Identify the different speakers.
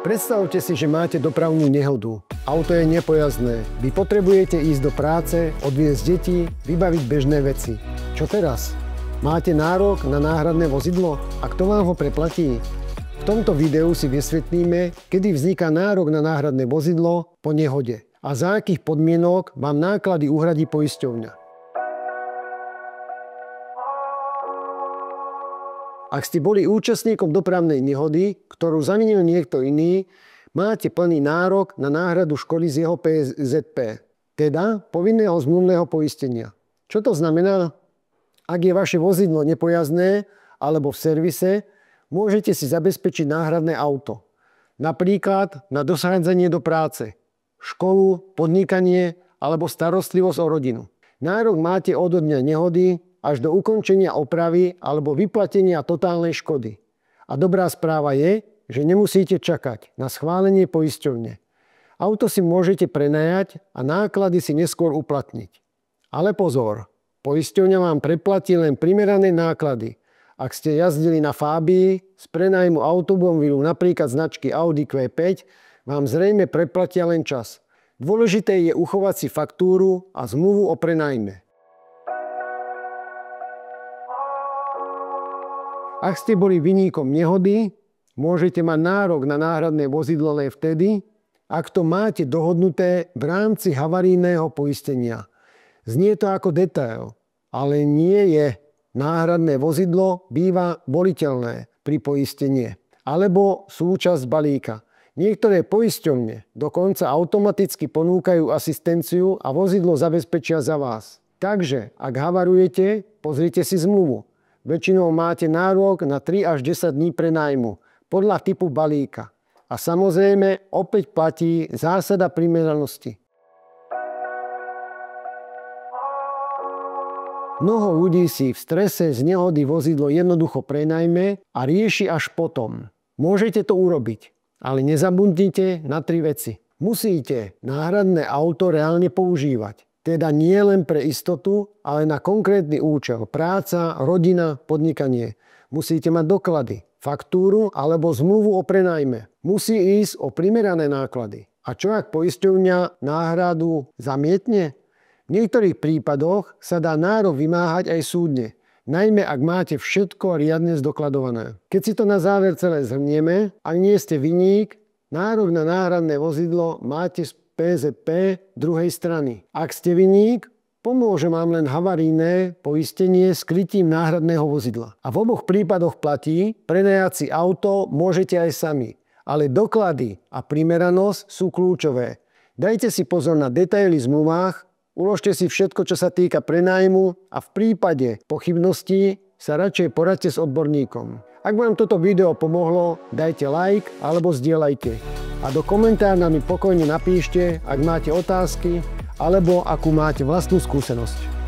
Speaker 1: Predstavte si, že máte dopravnú nehodu. Auto je nepojazdné. Vy potrebujete ísť do práce, odviesť deti, vybaviť bežné veci. Čo teraz? Máte nárok na náhradné vozidlo? A kto vám ho preplatí? V tomto videu si vysvetlíme, kedy vzniká nárok na náhradné vozidlo po nehode a za akých podmienok vám náklady uhradí poisťovňa. Ak ste boli účastníkom dopravnej nehody, ktorú zavinil niekto iný, máte plný nárok na náhradu škody z jeho PZP, teda povinného zmluvného poistenia. Čo to znamená? Ak je vaše vozidlo nepojazdné alebo v servise, môžete si zabezpečiť náhradné auto. Napríklad na dosádzanie do práce, školu, podnikanie alebo starostlivosť o rodinu. Nárok máte od dňa nehody až do ukončenia opravy alebo vyplatenia totálnej škody. A dobrá správa je, že nemusíte čakať na schválenie poisťovne. Auto si môžete prenajať a náklady si neskôr uplatniť. Ale pozor, poisťovňa vám preplatí len primerané náklady. Ak ste jazdili na Fabii z prenajmu automobilu napríklad značky Audi Q5, vám zrejme preplatia len čas. Dôležité je uchovať si faktúru a zmluvu o prenajme. Ak ste boli viníkom nehody, môžete mať nárok na náhradné vozidlo len vtedy, ak to máte dohodnuté v rámci havarijného poistenia. Znie to ako detail, ale nie je. Náhradné vozidlo býva voliteľné pri poistení alebo súčasť balíka. Niektoré poisťovne dokonca automaticky ponúkajú asistenciu a vozidlo zabezpečia za vás. Takže, ak havarujete, pozrite si zmluvu. Väčšinou máte nárok na 3 až 10 dní prenajmu podľa typu balíka. A samozrejme opäť platí zásada primeranosti. Mnoho ľudí si v strese z nehody vozidlo jednoducho prenajme a rieši až potom. Môžete to urobiť, ale nezabudnite na 3 veci. Musíte náhradné auto reálne používať. Teda nie len pre istotu, ale na konkrétny účel. Práca, rodina, podnikanie. Musíte mať doklady, faktúru alebo zmluvu o prenajme. Musí ísť o primerané náklady. A čo ak poisťovňa náhradu zamietne? V niektorých prípadoch sa dá nárok vymáhať aj súdne. Najmä ak máte všetko riadne zdokladované. Keď si to na záver celé zhrnieme, ak nie ste viník, nárok na náhradné vozidlo máte z PZP druhej strany. Ak ste viník, pomôže vám len havarijné poistenie s krytím náhradného vozidla. A v oboch prípadoch platí, prenajať si auto môžete aj sami. Ale doklady a primeranosť sú kľúčové. Dajte si pozor na detaily v zmluvách, uložte si všetko, čo sa týka prenajmu a v prípade pochybností sa radšej poradte s odborníkom. Ak vám toto video pomohlo, dajte like alebo zdieľajte. A do komentára mi pokojne napíšte, ak máte otázky alebo akú máte vlastnú skúsenosť.